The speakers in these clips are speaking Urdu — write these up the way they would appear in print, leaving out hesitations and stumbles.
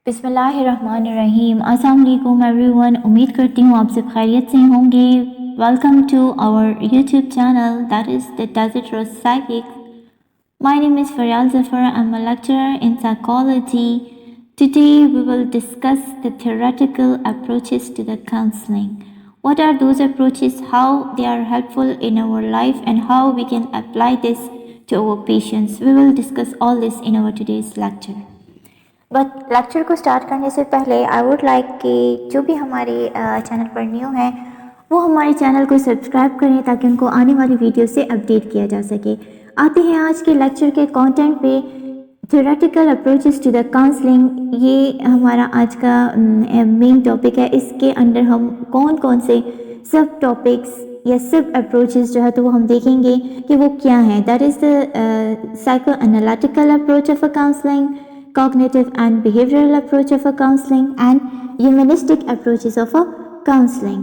بسم اللہ الرحمن الرحیم. السلام علیکم ایوری ون. امید کرتی ہوں آپ سب خیریت سے ہوں گے. Welcome to our YouTube channel that is the desert rose psychic. My name is Faryal Zafar. I'm a lecturer in psychology. Today we will discuss the theoretical approaches to the counseling. What are those approaches, how they are helpful in our life, and how we can apply this to our patients. We will discuss all this in our today's lecture. But lecture کو اسٹارٹ کرنے سے پہلے آئی ووڈ لائک کہ جو بھی ہمارے چینل پر نیو ہیں وہ ہمارے چینل کو سبسکرائب کریں تاکہ ان کو آنے والی ویڈیو سے اپڈیٹ کیا جا سکے. آتے ہیں آج کے لیکچر کے کانٹینٹ پہ. Theoretical approaches to the counselling یہ ہمارا آج کا مین ٹاپک ہے. اس کے اندر ہم کون سے سب ٹاپکس یا سب اپروچز جو ہے تو وہ ہم دیکھیں گے کہ وہ کیا ہیں. That is the psycho analytical approach of a counselling, cognitive and behavioral approach of a counseling, and humanistic approaches of a counseling.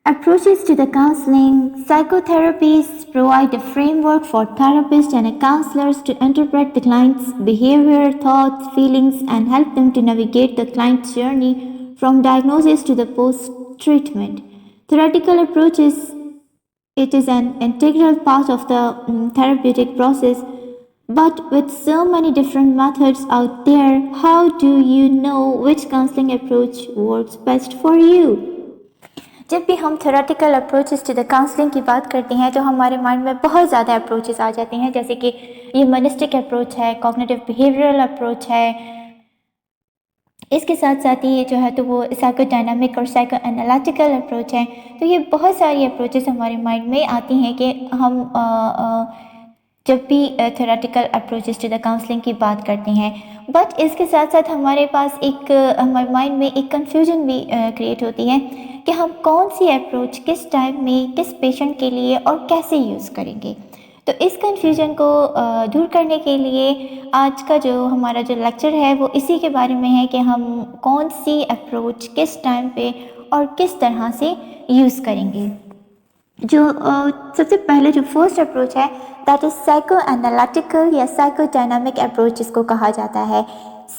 Approaches to the counseling. Psychotherapies provide a framework for therapists and counselors to interpret the client's behavior, thoughts, feelings, and help them to navigate the client's journey from diagnosis to the post-treatment. Theoretical approaches, it is an integral part of the therapeutic process. But with so many different methods out there, how do you know which counseling approach works best for you? جب بھی ہم theoretical approaches to the counselling کی بات کرتے ہیں تو ہمارے مائنڈ میں بہت زیادہ اپروچز آ جاتے ہیں, جیسے کہ ہیومنسٹک اپروچ ہے, کوگنیٹو بیہیویئرل اپروچ ہے. اس کے ساتھ ساتھ ہی یہ جو ہے تو وہ سائیکو ڈائنامک اور سائیکو انالیٹیکل اپروچ ہے. تو یہ بہت ساری اپروچز ہمارے مائنڈ میں آتی ہیں کہ ہم جب بھی theoretical approaches to the counselling کی بات کرتے ہیں. بٹ اس کے ساتھ ساتھ ہمارے پاس ہمارے مائنڈ میں ایک کنفیوژن بھی کریٹ ہوتی ہے کہ ہم کون سی اپروچ کس ٹائم میں کس پیشنٹ کے لیے اور کیسے یوز کریں گے. تو اس کنفیوژن کو دور کرنے کے لیے آج کا جو ہمارا جو لیکچر ہے وہ اسی کے بارے میں ہے کہ ہم کون سی اپروچ کس ٹائم پہ اور کس طرح سے یوز کریں گے. جو سب سے پہلے جو فرسٹ اپروچ ہے دیٹ از سائیکو انالیٹیکل یا سائیکو ڈائنامک اپروچ جس کو کہا جاتا ہے.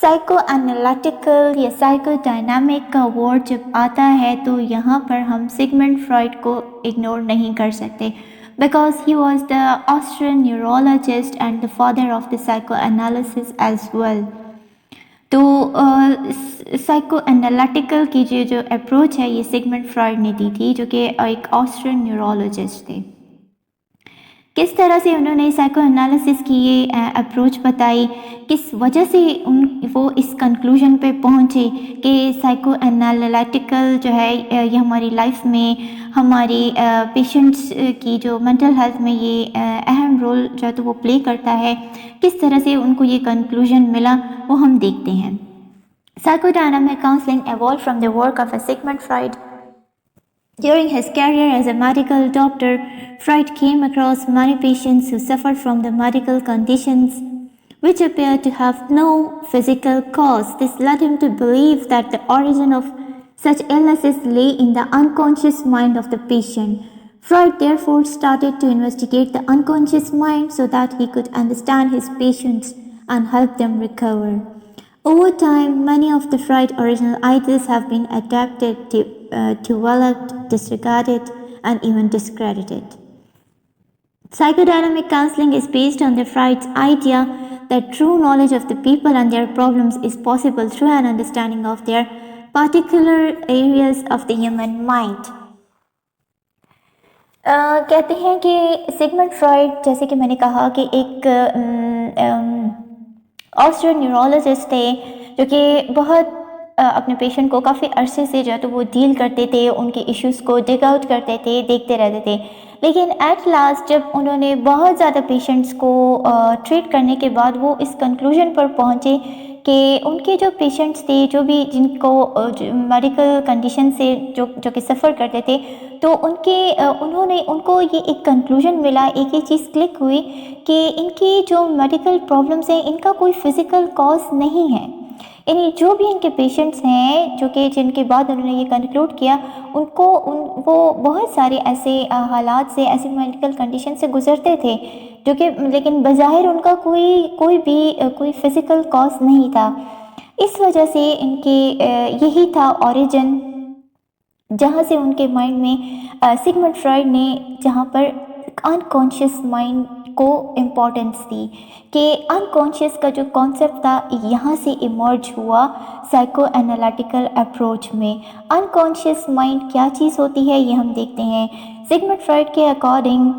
سائیکو انالیٹیکل یا سائیکو ڈائنامک کا ورڈ جب آتا ہے تو یہاں پر ہم سگمنڈ فرائڈ کو اگنور نہیں کر سکتے, because he was the Austrian neurologist and the father of the psycho analysis as well. تو سائیکو انالیٹیکل کی جو اپروچ ہے یہ سگمنڈ فرائڈ نے دی تھی, جو کہ ایک آسٹرین نیورولوجسٹ تھے. کس طرح سے انہوں نے سائیکو انالیسس کی یہ اپروچ بتائی, کس وجہ سے وہ اس کنکلوژن پہ پہنچے کہ سائیکو انالیٹیکل جو ہے یہ ہماری لائف میں ہماری پیشنٹس کی جو منٹل ہیلتھ میں یہ اہم رول جو ہے تو وہ پلے کرتا ہے, کس طرح سے ان کو یہ کنکلوژن ملا وہ ہم دیکھتے ہیں. Psycho dynamic counselling evolved from the work of a Sigmund Freud. During his career as a medical doctor, Freud came across many patients who suffered from the medical conditions which appeared to have no physical cause. This led him to believe that the origin of such illnesses lay in the unconscious mind of the patient. Freud therefore started to investigate the unconscious mind so that he could understand his patients and help them recover. Over time, many of the Freud's original ideas have been adapted, developed, disregarded, and even discredited. Psychodynamic counseling is based on the Freud's idea that true knowledge of the people and their problems is possible through an understanding of their particular areas of the human mind. کہتے ہیں کہ سگمنڈ فرائڈ جیسے کہ میں نے کہا کہ ایک آسٹرین نیورولوجسٹ تھے جو کہ بہت اپنے پیشنٹ کو کافی عرصے سے جو ہے تو وہ ڈیل کرتے تھے, ان کے ایشوز کو ڈگ آؤٹ کرتے تھے, دیکھتے رہتے تھے. لیکن ایٹ لاسٹ جب انہوں نے بہت زیادہ پیشنٹس کو ٹریٹ کرنے کے بعد وہ اس کنکلوژن پر پہنچے کہ ان کے جو پیشنٹس تھے جو بھی جن کو میڈیکل کنڈیشن سے جو کہ سفر کرتے تھے, تو ان کو یہ ایک کنکلوژن ملا, ایک ہی چیز کلک ہوئی کہ ان کی جو میڈیکل پرابلمس ہیں ان کا کوئی فزیکل کاز نہیں ہے. یعنی جو بھی ان کے پیشنٹس ہیں جو کہ جن کے بعد انہوں نے یہ کنکلوڈ کیا وہ بہت سارے ایسے حالات سے, ایسے میڈیکل کنڈیشن سے گزرتے تھے جو کہ لیکن بظاہر ان کا کوئی فزیکل کاز نہیں تھا. اس وجہ سے ان کے یہی تھا اوریجن جہاں سے ان کے مائنڈ میں سگمنڈ فرائڈ نے جہاں پر انکانشیس مائنڈ کو امپورٹنس دی کہ انکانشیس کا جو کانسیپٹ تھا یہاں سے ایمرج ہوا سائیکو انالیٹیکل اپروچ میں. انکانشیس مائنڈ کیا چیز ہوتی ہے یہ ہم دیکھتے ہیں. سگمنڈ فرائڈ کے اکارڈنگ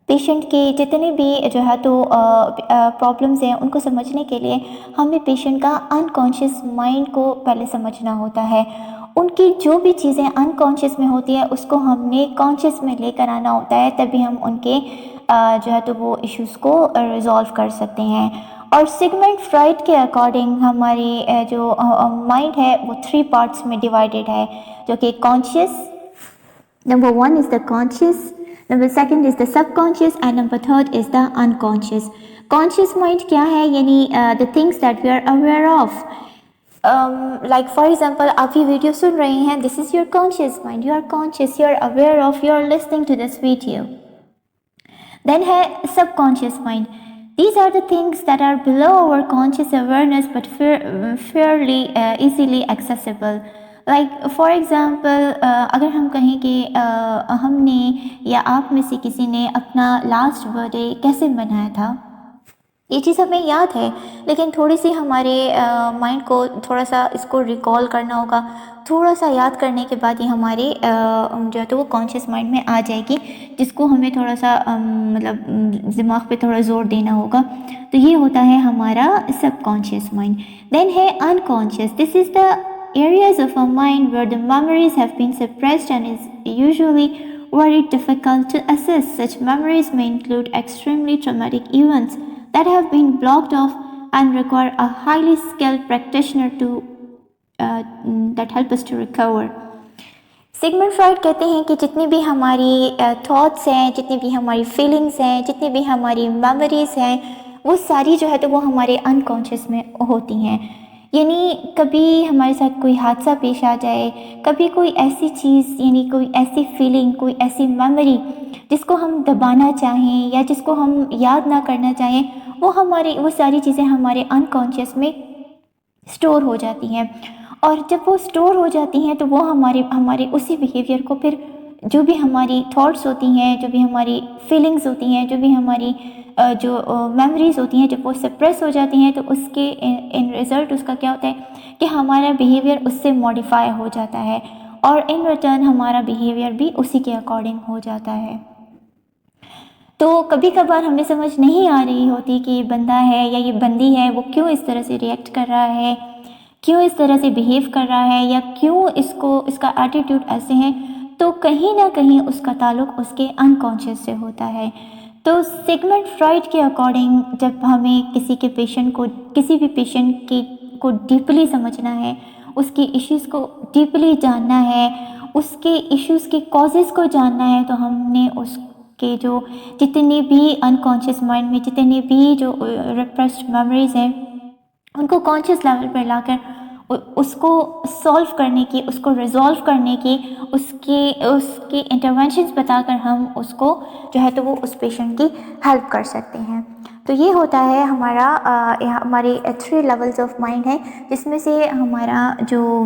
پیشنٹ کے جتنے بھی جو ہے تو پرابلمز ہیں ان کو سمجھنے کے لیے ہمیں پیشنٹ کا انکانشیس مائنڈ کو پہلے سمجھنا ہوتا ہے. ان کی جو بھی چیزیں انکانشیس میں ہوتی ہیں اس کو ہم نے کانشیس میں لے کر آنا ہوتا ہے, تبھی ہم ان کے جو ہے تو وہ ایشوز کو ریزالو کر سکتے ہیں. اور سگمنڈ فرائڈ کے اکارڈنگ ہماری جو مائنڈ ہے وہ 3 پارٹس میں ڈیوائیڈڈ ہے, جو کہ conscious, number 1 is the conscious, number 2 is the subconscious and number 3 is the unconscious. Conscious mind کیا ہے, یعنی the things that we are aware of. Like for example آپ یہ ویڈیو سن رہے ہیں, this is your conscious mind, you are conscious, you are aware of, you are listening to this video. Then ہے subconscious mind. These are the things that are below our conscious awareness but fairly easily accessible. Like for example, اگر ہم کہیں کہ ہم نے یا آپ میں سے کسی نے اپنا لاسٹ برتھ ڈے کیسے منایا تھا, یہ چیز ہمیں یاد ہے لیکن تھوڑی سی ہمارے مائنڈ کو تھوڑا سا اس کو ریکال کرنا ہوگا. تھوڑا سا یاد کرنے کے بعد یہ ہمارے جو ہے تو وہ کانشیس مائنڈ میں آ جائے گی, جس کو ہمیں تھوڑا سا مطلب دماغ پہ تھوڑا زور دینا ہوگا. تو یہ ہوتا ہے ہمارا سب کانشیس مائنڈ. دین ہے unconscious. This is the areas of our mind where the memories have been suppressed and is usually very difficult to assess. Such memories may include extremely traumatic events that have been blocked off and require a highly skilled practitioner to that help us to recover. Sigmund Freud کہتے ہیں کہ جتنی بھی ہماری تھاٹس ہیں, جتنی بھی ہماری فیلنگس ہیں, جتنی بھی ہماری میموریز ہیں, وہ ساری جو ہے تو وہ ہمارے انکانشیس میں ہوتی ہیں. یعنی کبھی ہمارے ساتھ کوئی حادثہ پیش آ جائے, کبھی کوئی ایسی چیز, یعنی کوئی ایسی فیلنگ, کوئی ایسی میموری جس کو ہم دبانا چاہیں یا جس کو ہم یاد نہ کرنا چاہیں, وہ ساری چیزیں ہمارے انکانشیس میں اسٹور ہو جاتی ہیں. اور جب وہ اسٹور ہو جاتی ہیں تو وہ ہمارے اسی بیہیویئر کو پھر جو بھی ہماری تھاٹس ہوتی ہیں, جو بھی ہماری فیلنگز ہوتی ہیں, جو بھی ہماری جو میموریز ہوتی ہیں, جب وہ سپریس ہو جاتی ہیں تو اس کے ان ریزلٹ اس کا کیا ہوتا ہے کہ ہمارا بیہیویئر اس سے موڈیفائی ہو جاتا ہے اور ان ریٹرن ہمارا بیہیویئر بھی اسی کے اکارڈنگ ہو جاتا ہے. تو کبھی کبھار ہمیں سمجھ نہیں آ رہی ہوتی کہ یہ بندہ ہے یا یہ بندی ہے وہ کیوں اس طرح سے ریئیکٹ کر رہا ہے, کیوں اس طرح سے بیہیو کر رہا ہے, یا کیوں اس کا ایٹیٹیوڈ ایسے ہیں. تو کہیں نہ کہیں اس کا تعلق اس کے انکانشیس سے ہوتا ہے. تو سگمنڈ فرائڈ کے اکارڈنگ جب ہمیں کسی بھی پیشنٹ کو ڈیپلی سمجھنا ہے, اس کے ایشوز کو ڈیپلی جاننا ہے, اس کے ایشوز کے کازز کو جاننا ہے, تو ہم نے اس کے جو جتنے بھی انکانشیس مائنڈ میں جتنے بھی جو ریپریسڈ میموریز ہیں ان کو کانشیس لیول پر لا کر اس کو سولو کرنے کی, اس کو ریزالو کرنے کی, اس کی انٹرونشنز بتا کر ہم اس کو جو ہے تو وہ اس پیشنٹ کی ہیلپ کر سکتے ہیں. تو یہ ہوتا ہے ہمارے 3 لیولز آف مائنڈ ہیں, جس میں سے ہمارا جو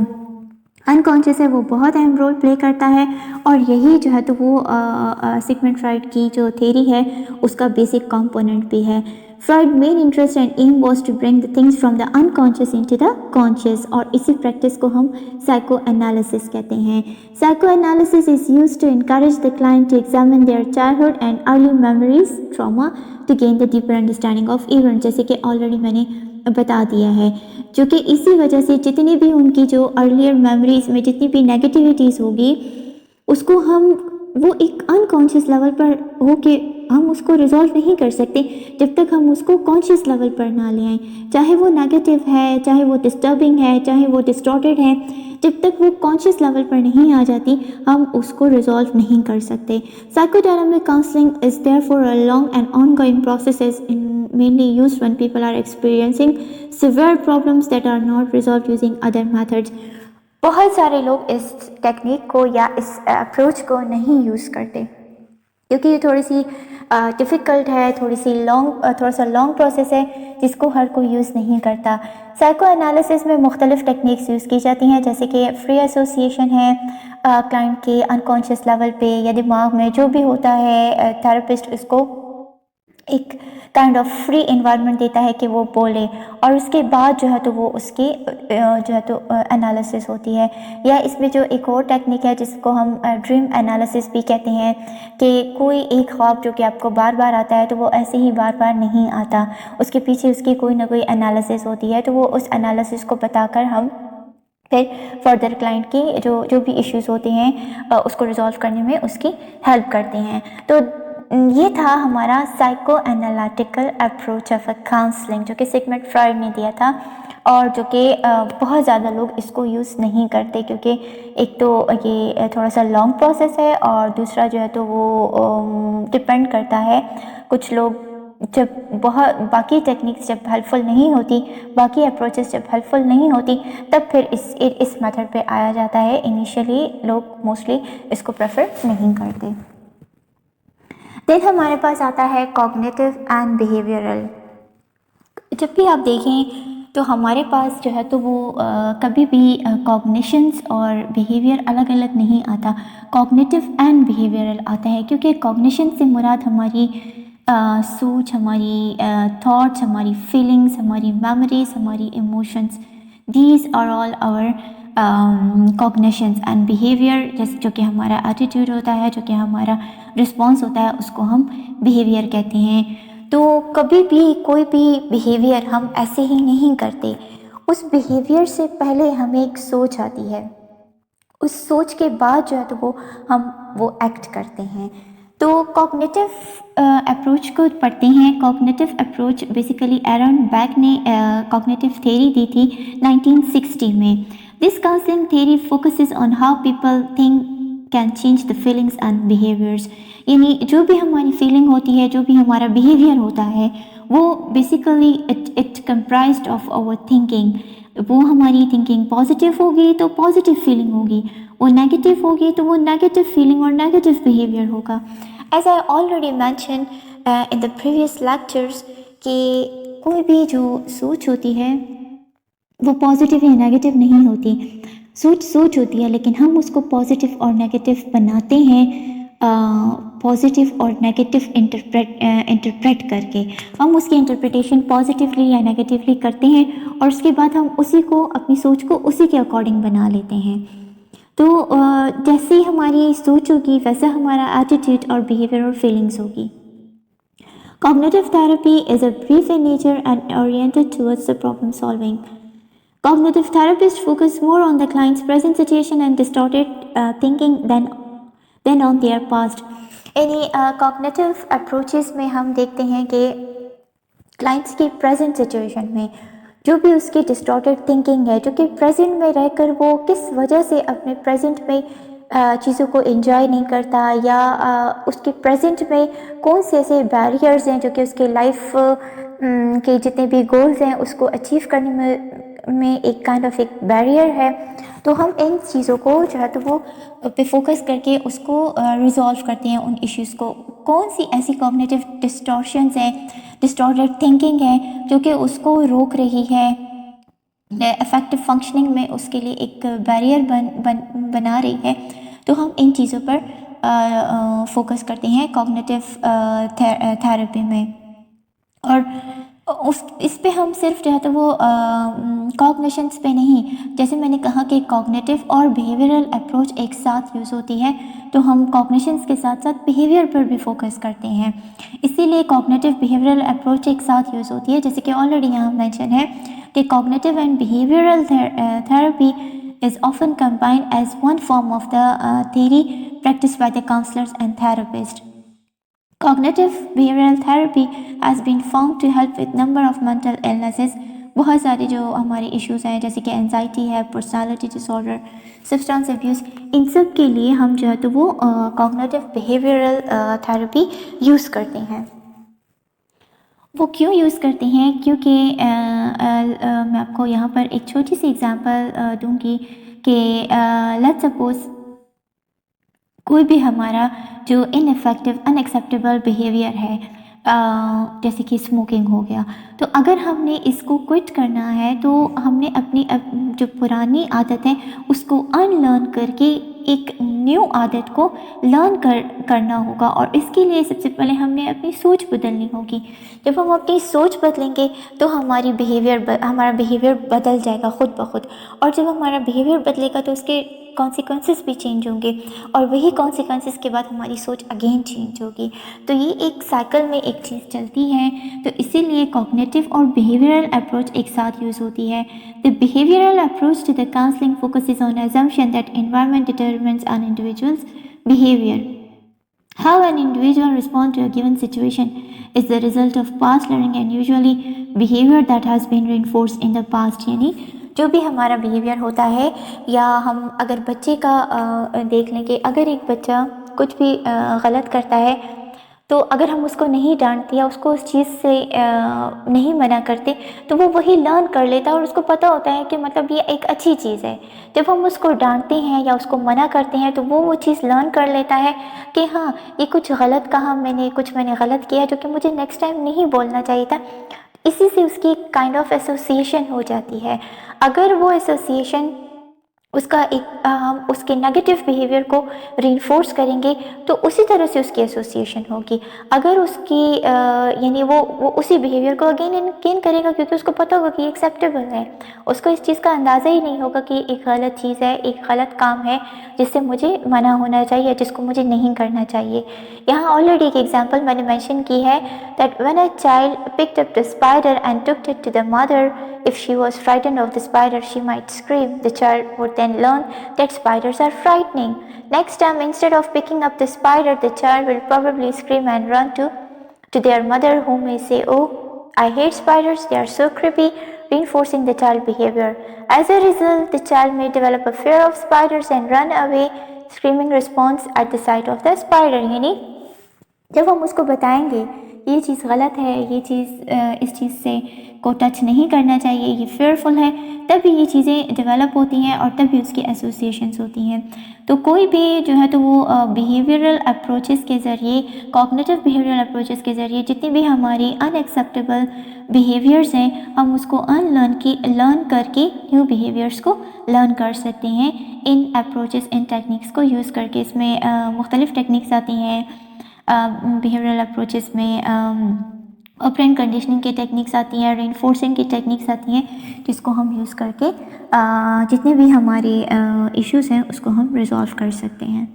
انکانشیس ہے وہ بہت اہم رول پلے کرتا ہے. اور یہی جو ہے تو وہ سگمنڈ فرائڈ کی جو تھیری ہے اس کا بیسک کمپوننٹ بھی ہے. Freud main interest and aim was to bring the things from the unconscious into the conscious, اور اسی پریکٹس کو ہم سائیکو انالیسس کہتے ہیں. Psycho analysis is use to encourage the client to examine their childhood and early memories trauma to gain the deeper understanding of event, جیسے کہ آلریڈی میں نے بتا دیا ہے. جو کہ اسی وجہ سے جتنی بھی ان کی جو ارلیئر میموریز میں جتنی بھی نیگیٹیوٹیز ہوگی اس کو وہ ایک انکانشیس لیول پر ہو کے ہم اس کو ریزالو نہیں کر سکتے جب تک ہم اس کو کانشیس لیول پر نہ لے آئیں. چاہے وہ نیگیٹیو ہے, چاہے وہ ڈسٹربنگ ہے, چاہے وہ ڈسٹارٹیڈ ہے, جب تک وہ کانشیس لیول پر نہیں آ جاتی ہم اس کو ریزالو نہیں کر سکتے. Psycho dynamic counselling is there for a long and on going process mainly used when people are experiencing severe problems that are not resolved using other methods. بہت سارے لوگ اس ٹیکنیک کو یا اس اپروچ کو نہیں یوز کرتے. کیونکہ یہ تھوڑی سی ڈیفیکلٹ ہے، تھوڑا سا لانگ پروسیس ہے جس کو ہر کوئی یوز نہیں کرتا۔ سائیکو انالیسس میں مختلف ٹیکنیکس یوز کی جاتی ہیں، جیسے کہ فری ایسوسیشن ہے، کلائنٹ کے انکانشیس لیول پہ یا دماغ میں جو بھی ہوتا ہے، تھراپسٹ اس کو ایک کائنڈ آف فری انوائرمنٹ دیتا ہے کہ وہ بولے، اور اس کے بعد جو ہے تو وہ اس کی جو ہے تو انالیسس ہوتی ہے۔ یا اس میں جو ایک اور ٹیکنیک ہے جس کو ہم ڈریم انالیسس بھی کہتے ہیں، کہ کوئی ایک خواب جو کہ آپ کو بار بار آتا ہے تو وہ ایسے ہی بار بار نہیں آتا، اس کے پیچھے اس کی کوئی نہ کوئی انالیسس ہوتی ہے، تو وہ اس انالیسس کو بتا کر ہم پھر فردر کلائنٹ کی جو بھی ایشوز ہوتے ہیں اس کو ریزالو کرنے میں اس کی ہیلپ کرتے ہیں۔ تو یہ تھا ہمارا psycho analytical approach of a counselling, جو کہ سگمنڈ فرائڈ نے دیا تھا، اور جو کہ بہت زیادہ لوگ اس کو یوز نہیں کرتے، کیونکہ ایک تو یہ تھوڑا سا لانگ پروسیس ہے، اور دوسرا جو ہے تو وہ ڈپینڈ کرتا ہے، کچھ لوگ جب باقی ٹیکنیکس جب ہیلپفل نہیں ہوتی، باقی اپروچز جب ہیلپفل نہیں ہوتی، تب پھر اس میتھڈ پہ آیا جاتا ہے۔ انیشیلی لوگ موسٹلی اس کو پریفر نہیں کرتے۔ دین ہمارے پاس آتا ہے کوگنیٹو اینڈ بیہیویئرل۔ جب بھی آپ دیکھیں تو ہمارے پاس جو ہے تو وہ کبھی بھی کوگنیشنز اور بیہیویئر الگ الگ نہیں آتا، کوگنیٹو اینڈ بیہیویئرل آتا ہے، کیونکہ کوگنیشن سے مراد ہماری سوچ، ہماری تھاٹس، ہماری فیلنگس، ہماری میموریز، ہماری emotions, these are all our cognitions, and behaviour جیسے جو کہ ہمارا ایٹیٹیوڈ ہوتا ہے، جو کہ ہمارا رسپانس ہوتا ہے، اس کو ہم بیہیویئر کہتے ہیں۔ تو کبھی بھی کوئی بھی بیہیویئر ہم ایسے ہی نہیں کرتے، اس بیہیویئر سے پہلے ہمیں ایک سوچ آتی ہے، اس سوچ کے بعد جو ہے تو ہم وہ ایکٹ کرتے ہیں۔ تو کوگنیٹو اپروچ کو پڑھتے ہیں۔ Cognitive approach basically Aaron Beck نے کوگنیٹو تھیوری دی تھی 1960 میں۔ This counselling theory focuses on how people think can change the feelings and behaviours, یعنی جو بھی ہماری فیلنگ ہوتی ہے، جو بھی ہمارا بیہیویئر ہوتا ہے، وہ basically it comprised of our thinking. وہ ہماری تھنکنگ پازیٹیو ہوگی تو پازیٹیو فیلنگ ہوگی، وہ نیگیٹیو ہوگی تو وہ نیگیٹیو فیلنگ اور نیگیٹیو بیہیویئر ہوگا۔ As I already mention in the previous lectures کہ کوئی بھی جو سوچ ہوتی ہے وہ پازیٹیو یا نیگیٹیو نہیں ہوتی، سوچ ہوتی ہے، لیکن ہم اس کو پازیٹیو اور نیگیٹیو بناتے ہیں، پازیٹیو اور نیگیٹیو انٹرپریٹ کر کے ہم اس کی انٹرپریٹیشن پازیٹیولی یا نیگیٹیولی کرتے ہیں، اور اس کے بعد ہم اسی کو اپنی سوچ کو اسی کے اکارڈنگ بنا لیتے ہیں۔ تو جیسی ہماری سوچ ہوگی ویسا ہمارا ایٹیٹیوڈ اور بیہیویئر اور فیلنگس ہوگی۔ Cognitive therapy is a brief in nature and oriented towards the problem solving. Cognitive therapists focus more on the client's present situation and distorted thinking than on their past. یعنی cognitive approaches میں ہم دیکھتے ہیں کہ کلائنٹس کی پریزنٹ سچویشن میں جو بھی اس کی ڈسٹارٹیڈ تھنکنگ ہے، جو کہ پریزنٹ میں رہ کر وہ کس وجہ سے اپنے پریزنٹ میں چیزوں کو انجوائے نہیں کرتا، یا اس کے پریزنٹ میں کون سے ایسے بیریئرز ہیں جو کہ اس کے لائف کے جتنے بھی گولز ہیں اس کو اچیو کرنے میں ایک کائنڈ آف ایک بیریئر ہے۔ تو ہم ان چیزوں کو جو ہے تو وہ پہ فوکس کر کے اس کو ریزالو کرتے ہیں، ان ایشوز کو۔ کون سی ایسی کوگنیٹو ڈسٹورشنز ہیں، ڈسٹارٹیڈ تھنکنگ ہے جو کہ اس کو روک رہی ہے افیکٹو فنکشننگ میں، اس کے لیے ایک بیریئر بنا رہی ہے، تو ہم ان چیزوں پر فوکس کرتے ہیں کوگنیٹو تھیراپی میں۔ اور اس پہ ہم صرف جو ہے تو وہ کوگنیشنس پہ نہیں، جیسے میں نے کہا کہ کوگنیٹو اور بیہیویئرل اپروچ ایک ساتھ یوز ہوتی ہے، تو ہم کوگنیشنس کے ساتھ ساتھ بیہیویئر پر بھی فوکس کرتے ہیں، اسی لیے کوگنیٹو بیہیویئرل اپروچ ایک ساتھ یوز ہوتی ہے، جیسے کہ آلریڈی یہاں مینشن ہے کہ cognitive and behavioural therapy is often combined as one form of the theory practiced by the counselors and therapists. Cognitive behavioral therapy has been found to help with number of mental illnesses. بہت سارے جو ہمارے ایشوز ہیں جیسے کہ انزائٹی ہے، پرسنالٹی ڈس آرڈر، سبسٹانس ابیوز، ان سب کے لیے ہم جو ہے تو وہ کوگنیٹو بیہیویئرل تھراپی یوز کرتے ہیں۔ وہ کیوں یوز کرتے ہیں؟ کیونکہ میں آپ کو یہاں پر ایک چھوٹی سی ایگزامپل دوں گی کہ لیٹس سپوز کوئی بھی ہمارا جو انفیکٹو انیکسیپٹیبل بیہیویئر ہے، جیسے کہ اسموکنگ ہو گیا، تو اگر ہم نے اس کو کوئٹ کرنا ہے تو ہم نے اپنی جو پرانی عادت ہے اس کو ان لرن کر کے ایک نیو عادت کو لرن کرنا ہوگا، اور اس کے لیے سب سے پہلے ہم نے اپنی سوچ بدلنی ہوگی۔ جب ہم اپنی سوچ بدلیں گے تو ہمارا بیہیویئر بدل جائے گا خود بخود، اور جب ہمارا بیہیویئر بدلے گا تو اس کے کانسیکوینسز بھی چینج ہوں گے، اور وہی کانسیکوینسز کے بعد ہماری سوچ اگین چینج ہوگی۔ تو یہ ایک سائیکل میں ایک چیز چلتی ہے، تو اسی لیے کوگنیٹو اور بیہیویئرل اپروچ ایک ساتھ یوز ہوتی ہے۔ The behavioral approach to the counseling focuses on assumption that environment determines an individual's behavior. How an individual responds to a given situation is the result of past learning and usually behavior that has been reinforced in the past۔ یعنی جو بھی ہمارا بیہیویئر ہوتا ہے، یا ہم اگر بچے کا دیکھ لیں کہ اگر ایک بچہ کچھ بھی غلط کرتا ہے تو اگر ہم اس کو نہیں ڈانٹتے یا اس کو اس چیز سے نہیں منع کرتے تو وہ وہی لرن کر لیتا ہے، اور اس کو پتہ ہوتا ہے کہ مطلب یہ ایک اچھی چیز ہے۔ جب ہم اس کو ڈانٹتے ہیں یا اس کو منع کرتے ہیں تو وہ چیز لرن کر لیتا ہے کہ ہاں یہ کچھ غلط کہا میں نے غلط کیا جو کہ مجھے نیکسٹ ٹائم نہیں بولنا چاہیے تھا۔ اسی سے اس کی ایک کائنڈ آف ایسوسیشن ہو جاتی ہے۔ اگر وہ ایسوسیشن ہم اس کے نیگیٹو بیہیویئر کو رینفورس کریں گے تو اسی طرح سے اس کی ایسوسیشن ہوگی۔ اگر اس کی یعنی وہ اسی بیہیویئر کو اگین اینڈ اگین کرے گا، کیونکہ اس کو پتہ ہوگا کہ یہ ایکسیپٹیبل ہے، اس کو اس چیز کا اندازہ ہی نہیں ہوگا کہ ایک غلط چیز ہے، ایک غلط کام ہے جس سے مجھے منع ہونا چاہیے، جس کو مجھے نہیں کرنا چاہیے۔ یہاں آلریڈی ایک ایگزامپل میں نے مینشن کی ہے that when a child picked up the spider and took it to the mother, if she was frightened of the spider she might scream. The child would then learn that spiders are frightening. Next time, instead of picking up the spider, the child will probably scream and run to their mother, who may say, "Oh, I hate spiders, they are so creepy," reinforcing the child behavior. As a result, the child may develop a fear of spiders and run away, screaming response at the sight of the spider۔ یعنی جب ہم اس کو بتائیں گے یہ چیز غلط ہے، یہ چیز اس چیز سے کو ٹچ نہیں کرنا چاہیے، یہ فیئرفل ہے، تبھی یہ چیزیں ڈیولپ ہوتی ہیں اور تبھی اس کی ایسوسیشنز ہوتی ہیں۔ تو کوئی بھی جو ہے تو وہ بیہیویئرل اپروچز کے ذریعے، کوگنیٹو بیہیویئرل اپروچز کے ذریعے جتنی بھی ہماری ان ایکسیپٹیبل بیہیویئرز ہیں ہم اس کو لرن کر کے نیو بیہیویئرس کو لرن کر سکتے ہیں ان اپروچز، ان ٹیکنیکس کو یوز کر کے۔ اس میں مختلف ٹیکنیکس آتی ہیں بیہیویئرل اپروچز میں، آپرینٹ کنڈیشننگ کی ٹیکنیکس آتی ہیں، رینفورسنگ کی ٹیکنیکس آتی ہیں، جس کو ہم یوز کر کے جتنے بھی ہمارے ایشوز ہیں اس کو ہم ریزالو کر سکتے ہیں۔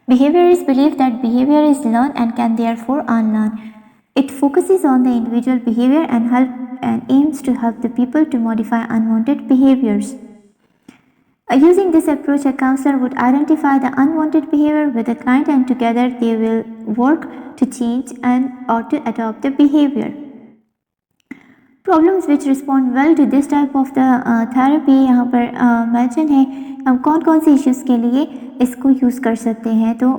Behaviorists believe that behavior is learned and can therefore unlearn. It focuses on the individual behavior and aims to help the people to modify unwanted behaviors. Using this approach, a counselor would identify the unwanted behavior with the client, and together they will work to change or to adopt the behavior. Problems which respond well to this type of the therapy یہاں پر مینشن ہے، ہم کون کون سے ایشوز کے لیے اس کو یوز کر سکتے ہیں۔ تو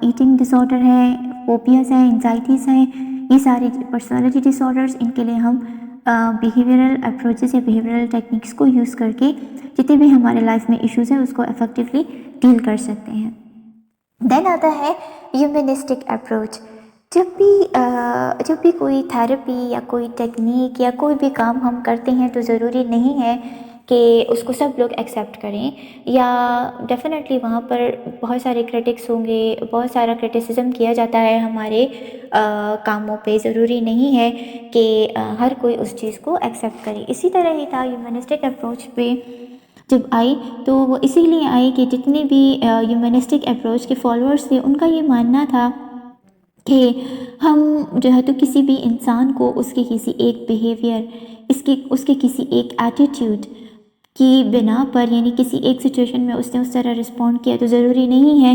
ایٹنگ ڈس آرڈر ہے، فوبیاز ہیں، انزائٹیز ہیں، یہ ساری پرسنالٹی ڈس آرڈرز، ان کے لیے ہم بیہیویئرل اپروچز یا بیہیویئرل ٹیکنیکس کو یوز کر کے جتنے بھی ہمارے لائف میں ایشوز ہیں اس کو افیکٹولی ڈیل کر سکتے ہیں۔ دین آتا ہے ہیومنسٹک اپروچ۔ جب بھی کوئی تھیراپی یا کوئی ٹیکنیک یا کوئی بھی کام ہم کرتے ہیں تو ضروری نہیں ہے کہ اس کو سب لوگ ایکسیپٹ کریں، یا ڈیفینیٹلی وہاں پر بہت سارے کرٹکس ہوں گے، بہت سارا کرٹیسزم کیا جاتا ہے ہمارے کاموں پہ، ضروری نہیں ہے کہ ہر کوئی اس چیز کو ایکسیپٹ کرے۔ اسی طرح ہی تھا ہیومنسٹک اپروچ پہ جب آئی تو وہ اسی لیے آئی کہ جتنے بھی ہیومنسٹک اپروچ کے فالوورس تھے ان کا یہ ماننا تھا کہ ہم جو ہے تو کسی بھی انسان کو اس کے کسی ایک بیہیویئر، اس کے کسی ایک ایٹیٹیوڈ کی بنا پر، یعنی کسی ایک سچویشن میں اس نے اس طرح رسپونڈ کیا تو ضروری نہیں ہے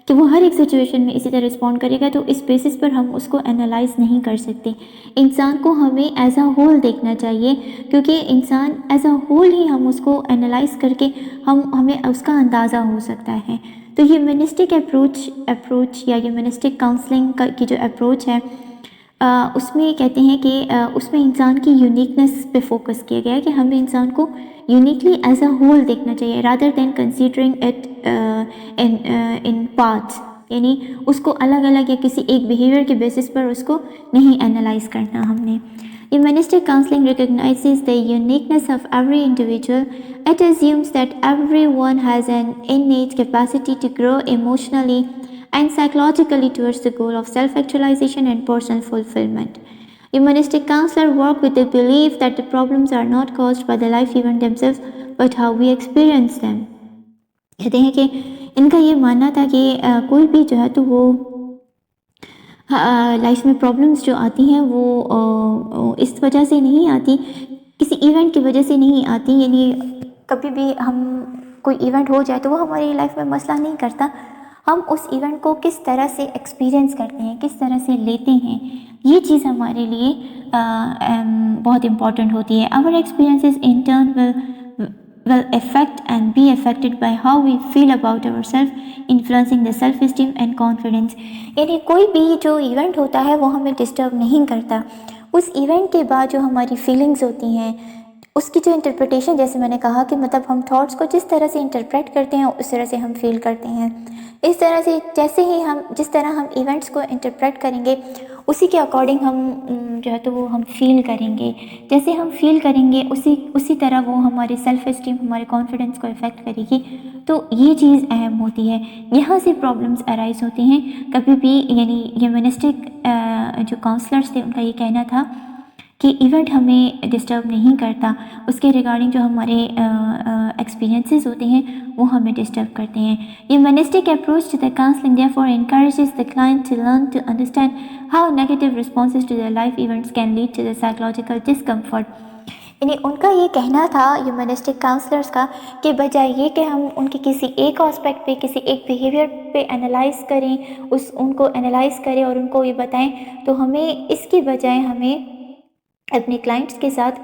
کہ وہ ہر ایک سچویشن میں اسی طرح رسپونڈ کرے گا، تو اس بیسس پر ہم اس کو انالائز نہیں کر سکتے۔ انسان کو ہمیں ایز اے ہول دیکھنا چاہیے، کیونکہ انسان ایز اے ہول ہی ہم اس کو انالائز کر کے ہمیں اس کا اندازہ ہو سکتا ہے۔ تو ہیومنسٹک اپروچ یا ہیومنسٹک کاؤنسلنگ کی جو اپروچ ہے اس میں کہتے ہیں کہ اس میں انسان کی یونیکنیس پہ فوکس کیا گیا ہے کہ ہمیں انسان کو یونیکلی ایز اے ہول دیکھنا چاہیے rather than considering it in parts, یعنی اس کو الگ الگ یا کسی ایک بیہیویئر کے بیسس پر اس کو نہیں اینالائز کرنا ہم نے۔ Humanistic counseling recognizes the uniqueness of every individual. It assumes that everyone has an innate capacity to grow emotionally and psychologically towards the goal of self-actualization and personal fulfillment. Humanistic counselors work with the belief that the problems are not caused by the life event themselves, but how we experience them. کہتے ہیں کہ ان کا یہ ماننا تھا کہ کوئی بھی جو ہے تو وہ لائف میں پرابلمس جو آتی ہیں وہ اس وجہ سے نہیں آتی، کسی ایونٹ کی وجہ سے نہیں آتی، یعنی کبھی بھی ہم کوئی ایونٹ ہو جائے تو وہ ہماری لائف میں مسئلہ نہیں کرتا، ہم اس ایونٹ کو کس طرح سے ایکسپیرئنس کرتے ہیں، کس طرح سے لیتے ہیں، یہ چیز ہمارے لیے بہت امپورٹنٹ ہوتی ہے۔ Our experiences in turn will affect and be affected by how we feel about ourselves, influencing the self-esteem and confidence. یعنی کوئی بھی جو ایونٹ ہوتا ہے وہ ہمیں ڈسٹرب نہیں کرتا، اس ایونٹ کے بعد جو ہماری فیلنگز ہوتی ہیں اس کی جو انٹرپریٹیشن، جیسے میں نے کہا کہ مطلب ہم تھاٹس کو جس طرح سے انٹرپریٹ کرتے ہیں اس طرح سے ہم فیل کرتے ہیں، اس طرح سے جس طرح ہم ایونٹس کو انٹرپریٹ کریں گے اسی کے اکارڈنگ ہم جو ہے تو وہ ہم فیل کریں گے، جیسے ہم فیل کریں گے اسی طرح وہ ہمارے سیلف اسٹیم، ہمارے کانفیڈنس کو افیکٹ کرے گی۔ تو یہ چیز اہم ہوتی ہے، یہاں سے پرابلمس ارائز ہوتی ہیں کبھی بھی، یعنی ہیومنسٹک جو کاؤنسلرس تھے ان کا یہ کہنا تھا کہ ایونٹ ہمیں ڈسٹرب نہیں کرتا، اس کے ریگارڈنگ جو ہمارے ایکسپیرینسز ہوتے ہیں وہ ہمیں ڈسٹرب کرتے ہیں۔ Humanistic approach to the counselling therefore encourages the client to learn to understand how negative responses to their life events can lead to the psychological discomfort. یعنی ان کا یہ کہنا تھا ہیومنسٹک کاؤنسلرس کا کہ بجائے یہ کہ ہم ان کے کسی ایک آسپیکٹ پہ، کسی ایک بیہیویئر پہ انالائز کریں، ان کو انالائز کریں اور ان کو یہ بتائیں، تو ہمیں اس کی بجائے ہمیں اپنے کلائنٹس کے ساتھ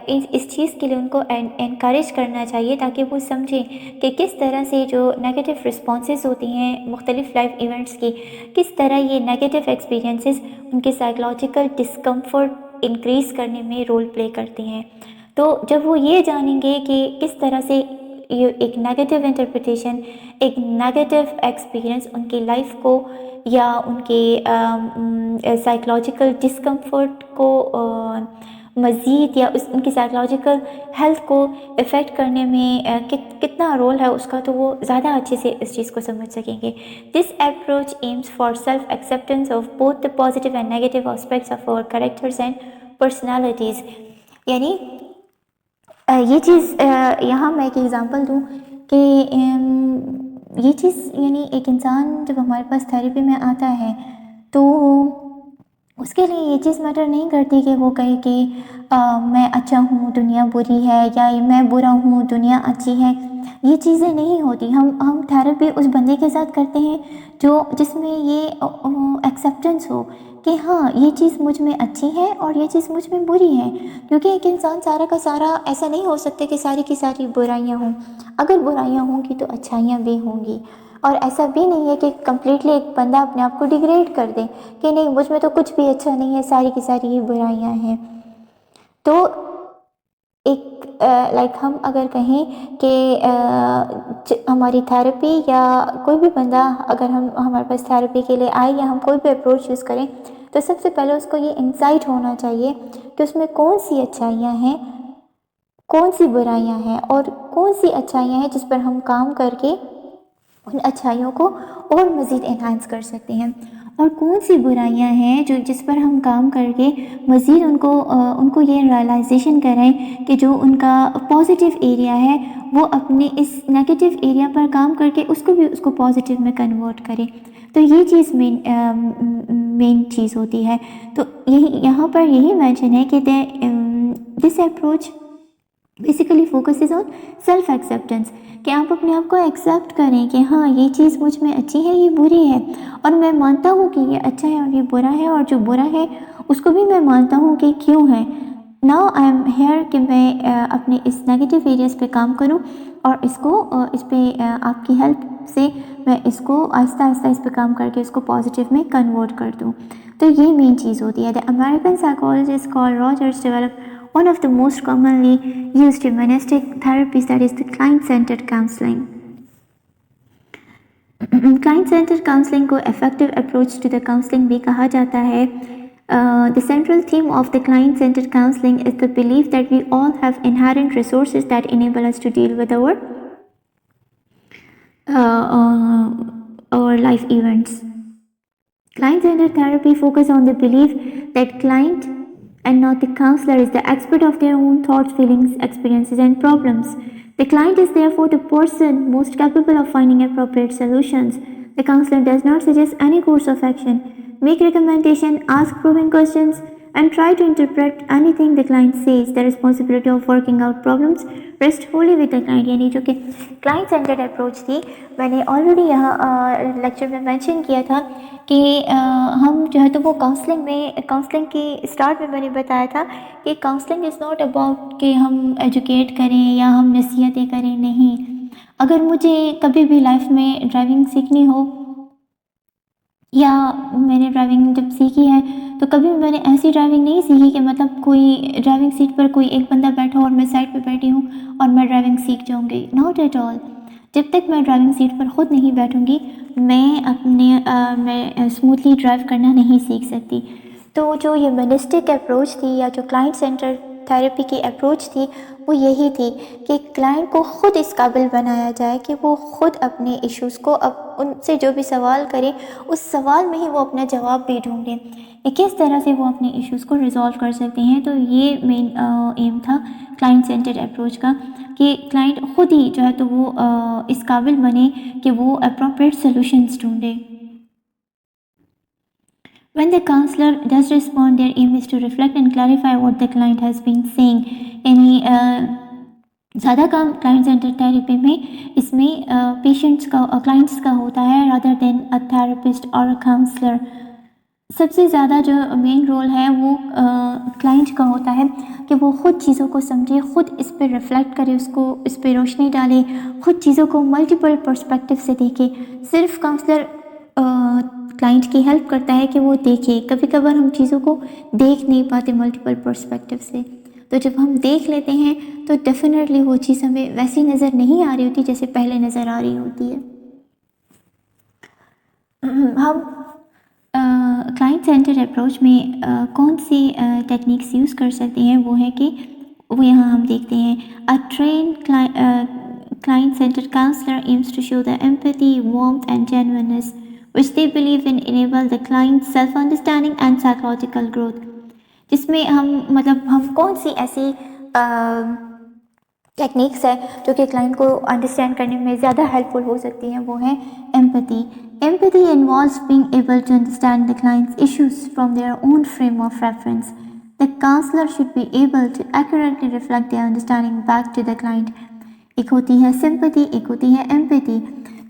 اس چیز کے لیے ان کو انکریج کرنا چاہیے تاکہ وہ سمجھیں کہ کس طرح سے جو نیگیٹو رسپانسز ہوتی ہیں مختلف لائف ایونٹس کی، کس طرح یہ نیگیٹو ایکسپیرینسز ان کے سائیکولوجیکل ڈسکمفرٹ انکریز کرنے میں رول پلے کرتے ہیں۔ تو جب وہ یہ جانیں گے کہ کس طرح سے یہ ایک نیگیٹو انٹرپریٹیشن، ایک نیگیٹو ایکسپیرئنس ان کی لائف کو یا ان کے سائیکولوجیکل ڈسکمفرٹ کو مزید یا ان کی سائیکولوجیکل ہیلتھ کو افیکٹ کرنے میں کتنا رول ہے اس کا، تو وہ زیادہ اچھے سے اس چیز کو سمجھ سکیں گے۔ This approach aims for self acceptance of both the positive and negative aspects of our characters and personalities. یعنی یہ چیز یہاں میں ایک ایگزامپل دوں کہ یہ چیز یعنی ایک انسان جب ہمارے پاس تھیراپی میں آتا ہے تو اس کے لیے یہ چیز میٹر نہیں کرتی کہ وہ کہے کہ میں اچھا ہوں دنیا بری ہے، یا میں برا ہوں دنیا اچھی ہے، یہ چیزیں نہیں ہوتی۔ ہم تھیراپی اس بندے کے ساتھ کرتے ہیں جس میں یہ ایکسیپٹنس ہو کہ ہاں یہ چیز مجھ میں اچھی ہے اور یہ چیز مجھ میں بری ہے، کیونکہ ایک انسان سارا کا سارا ایسا نہیں ہو سکتا کہ ساری کی ساری برائیاں ہوں، اگر برائیاں ہوں گی تو اچھائیاں بھی ہوں گی، اور ایسا بھی نہیں ہے کہ کمپلیٹلی ایک بندہ اپنے آپ کو ڈیگریڈ کر دے کہ نہیں مجھ میں تو کچھ بھی اچھا نہیں ہے، ساری کی ساری ہی برائیاں ہیں۔ تو ایک ہم اگر کہیں کہ ہماری تھیراپی یا کوئی بھی بندہ اگر ہمارے پاس تھیراپی کے لیے آئے یا ہم کوئی بھی اپروچ یوز کریں تو سب سے پہلے اس کو یہ انسائٹ ہونا چاہیے کہ اس میں کون سی اچھائیاں ہیں، کون سی برائیاں ہیں، اور کون سی اچھائیاں ہیں جس پر ہم کام کر کے ان اچھائیوں کو اور مزید انہانس کر سکتے ہیں، اور کون سی برائیاں ہیں جس پر ہم کام کر کے مزید ان کو یہ ریئلائزیشن کریں کہ جو ان کا پازیٹیو ایریا ہے وہ اپنے اس نیگیٹو ایریا پر کام کر کے اس کو پازیٹیو میں کنورٹ کرے۔ تو یہ چیز مین چیز ہوتی ہے۔ تو یہاں پر یہی مینشن ہے کہ this approach basically focuses on self acceptance, کہ آپ اپنے آپ کو ایکسیپٹ کریں کہ ہاں یہ چیز مجھ میں اچھی ہے، یہ بری ہے، اور میں مانتا ہوں کہ یہ اچھا ہے اور یہ برا ہے، اور جو برا ہے اس کو بھی میں مانتا ہوں کہ کیوں ہے۔ ناؤ آئی ایم ہیئر کہ میں اپنے اس نیگیٹو ایریاز پہ کام کروں اور اس پہ آپ کی ہیلپ سے میں اس کو آہستہ آہستہ اس پہ کام کر کے اس کو پازیٹیو میں کنورٹ کر دوں. تو یہ مین چیز ہوتی ہے. The American psychologist Carl Rogers developed one of the most commonly used humanistic therapies, that is the client-centered counseling. Client-centered counseling کو effective approach to the counseling بھی کہا جاتا ہے. The central theme of the client-centered counseling is the belief that we all have inherent resources that enable us to deal with our life events. Client-centered therapy focuses on the belief that client and not the counselor is the expert of their own thoughts, feelings, experiences, and problems. The client is therefore the person most capable of finding appropriate solutions. The counselor does not suggest any course of action, make recommendation, ask probing questions, and try to interpret anything the client says. The responsibility of working out problems rests wholly with the client. یعنی جو کہ client centered approach تھی، میں نے آلریڈی یہاں لیکچر میں مینشن کیا تھا کہ ہم جو ہے تو وہ کاؤنسلنگ کی اسٹارٹ میں نے بتایا تھا کہ کاؤنسلنگ از ناٹ اباؤٹ کہ ہم ایجوکیٹ کریں یا ہم نصیحتیں کریں. نہیں، اگر مجھے کبھی بھی لائف میں ڈرائیونگ سیکھنی ہو یا میں نے ڈرائیونگ جب سیکھی ہے تو کبھی میں نے ایسی ڈرائیونگ نہیں سیکھی کہ مطلب کوئی ڈرائیونگ سیٹ پر کوئی ایک بندہ بیٹھا اور میں سائڈ پہ بیٹھی ہوں اور میں ڈرائیونگ سیکھ جاؤں گی. Not at all. جب تک میں ڈرائیونگ سیٹ پر خود نہیں بیٹھوں گی میں اسموتھلی ڈرائیو کرنا نہیں سیکھ سکتی. تو جو یہ ہیومنسٹک اپروچ تھی یا جو کلائنٹ سینٹر تھیراپی کی اپروچ تھی وہ یہی تھی کہ کلائنٹ کو خود اس قابل بنایا جائے کہ وہ خود اپنے ایشوز کو ان سے جو بھی سوال کرے اس سوال میں ہی وہ اپنا جواب بھی ڈھونڈیں کہ کس طرح سے وہ اپنے ایشوز کو ریزالو کر سکتے ہیں. تو یہ مین ایم تھا کلائنٹ سینٹرڈ اپروچ کا کہ کلائنٹ خود ہی جو ہے تو وہ اس قابل بنے کہ وہ اپروپریٹ سولوشنز ڈھونڈے. When the counselor does respond, their aim is to reflect and clarify what the client has been saying. یعنی زیادہ کام کلائنٹ سینٹر تھیراپی میں اس میں پیشنٹس کا کلائنٹس کا ہوتا ہے rather than a therapist or a counselor. سب سے زیادہ جو مین رول ہے وہ کلائنٹ کا ہوتا ہے کہ وہ خود چیزوں کو سمجھے، خود اس پہ ریفلیکٹ کرے، اس پہ روشنی ڈالے، خود چیزوں کو ملٹیپل پرسپیکٹیو سے دیکھے. صرف کاؤنسلر کلائنٹ کی ہیلپ کرتا ہے کہ وہ دیکھے. کبھی کبھار ہم چیزوں کو دیکھ نہیں پاتے ملٹیپل پرسپیکٹیو سے، تو جب ہم دیکھ لیتے ہیں تو ڈیفینیٹلی وہ چیز ہمیں ویسی نظر نہیں آ رہی ہوتی جیسے پہلے نظر آ رہی ہوتی ہے. ہم کلائنٹ سینٹرڈ اپروچ میں کون سی ٹیکنیکس یوز کر سکتے ہیں وہ ہے کہ وہ یہاں ہم دیکھتے ہیں. A trained client-centered counselor aims to show the empathy, warmth and genuineness which they believe in enable the client's self-understanding and psychological growth. جس میں ہم کون سی ایسی ٹیکنیکس ہے جو کہ کلائنٹ کو انڈرسٹینڈ کرنے میں زیادہ ہیلپ فل ہو سکتی ہیں وہ ہے empathy. Empathy involves being able to understand the client's issues from their own frame of reference. The counselor should be able to accurately reflect their understanding back to the client. ایک ہوتی ہے سمپتھی، ایک ہوتی ہے ایمپتھی.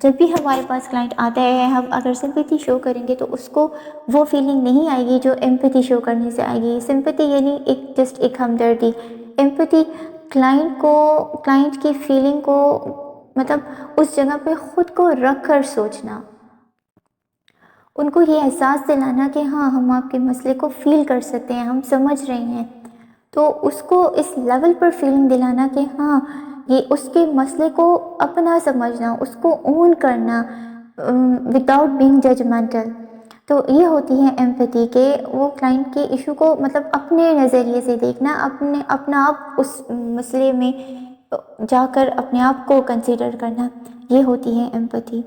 جب بھی ہمارے پاس کلائنٹ آتا ہے ہم اگر سمپتھی شو کریں گے تو اس کو وہ فیلنگ نہیں آئے گی جو ایمپتھی شو کرنے سے آئے گی. سمپتھی یعنی ایک ہمدردی. ایمپتھی کلائنٹ کی فیلنگ کو اس جگہ پہ خود کو رکھ کر سوچنا، ان کو یہ احساس دلانا کہ ہاں ہم آپ کے مسئلے کو فیل کر سکتے ہیں، ہم سمجھ رہے ہیں. تو اس کو اس لیول پر فیلنگ دلانا کہ ہاں یہ اس کے مسئلے کو اپنا سمجھنا، اس کو اون کرنا وداؤٹ بینگ ججمنٹل. تو یہ ہوتی ہے ایمپتھی کہ وہ کلائنٹ کے ایشو کو اپنے نظریے سے دیکھنا، اپنا آپ اس مسئلے میں جا کر اپنے آپ کو کنسیڈر کرنا. یہ ہوتی ہے empathy.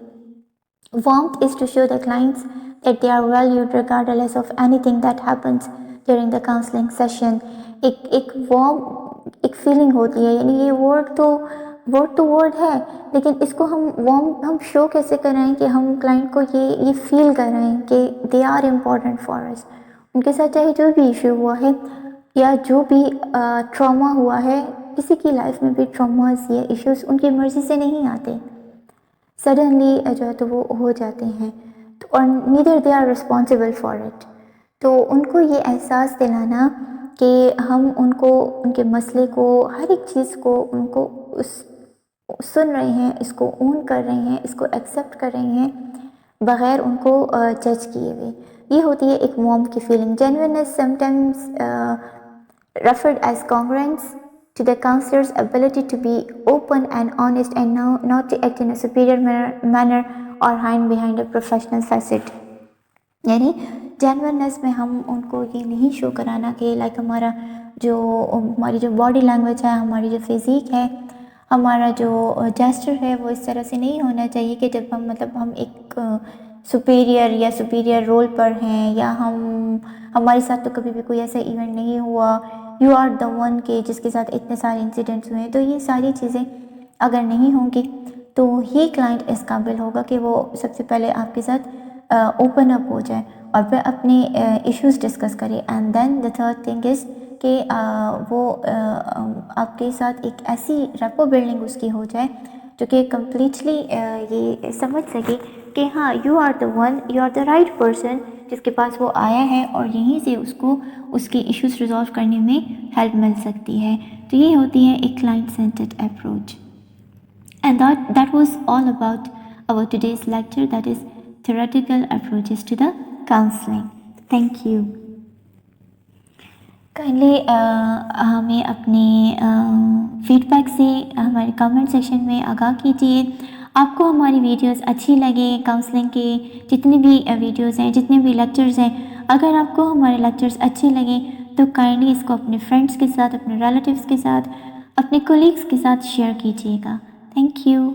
Warmth is to show the clients that they are valued regardless of anything that happens during the counseling session. ایک فیلنگ ہوتی ہے، یعنی یہ ورڈ تو ورڈ ہے لیکن اس کو ہم شو کیسے کر رہے ہیں کہ ہم کلائنٹ کو یہ فیل کر رہے ہیں کہ they are important for us. ان کے ساتھ چاہے جو بھی ایشو ہوا ہے یا جو بھی ٹراما ہوا ہے، کسی کی لائف میں بھی ٹراماز یا ایشوز ان کی مرضی سے نہیں آتے، سڈنلی جو ہے تو وہ ہو جاتے ہیں اور neither they are responsible for it. تو ان کو یہ احساس دلانا کہ ہم ان کو ان کے مسئلے کو ہر ایک چیز کو ان کو سن رہے ہیں، اس کو اون کر رہے ہیں، اس کو ایکسیپٹ کر رہے ہیں بغیر ان کو جج کیے ہوئے. یہ ہوتی ہے ایک موم کی feeling. Genuineness sometimes referred as congruence to the counselor's ability to be open and honest and not to act in a superior manner or hide behind a professional facade. یعنی جینورنس میں ہم ان کو یہ نہیں شو کرانا کہ لائک ہماری جو باڈی لینگویج ہے، ہماری جو فزیک ہے، ہمارا جو جیسچر ہے وہ اس طرح سے نہیں ہونا چاہیے کہ جب ہم ایک سپیریئر رول پر ہیں، یا ہمارے ساتھ تو کبھی بھی کوئی ایسا ایونٹ نہیں ہوا، یو آر دا ون کہ جس کے ساتھ اتنے سارے انسیڈنٹس ہوئے ہیں. تو یہ ساری چیزیں اگر نہیں ہوں گی تو ہی کلائنٹ اس قابل ہوگا کہ وہ سب سے پہلے آپ کے ساتھ اوپن اپ ہو جائے اور پھر اپنے ایشوز ڈسکس کرے. And then the third thing is کہ وہ آپ کے ساتھ ایک ایسی ریپو بلڈنگ اس کی ہو جائے جو کہ کمپلیٹلی یہ سمجھ سکے کہ ہاں you are the one, you are the right person جس کے پاس وہ آیا ہے، اور یہیں سے اس کو اس کے ایشوز ریزالو کرنے میں ہیلپ مل سکتی ہے. تو یہ ہوتی ہے ایک client centred approach. And that was all about our today's lecture, that is theoretical approaches to the counseling. Thank you. Kindly ہمیں اپنے فیڈ بیک سے ہمارے کامنٹ سیکشن میں آگاہ کیجیے. آپ کو ہماری ویڈیوز اچھی لگے، کاؤنسلنگ کے جتنی بھی ویڈیوز ہیں، جتنے بھی لیکچرز ہیں، اگر آپ کو ہمارے لیکچرز اچھے لگیں تو کائنڈلی اس کو اپنے فرینڈس کے ساتھ، اپنے ریلیٹیوز کے ساتھ، اپنے کولیگس کے ساتھ شیئر کیجیے گا. Thank you.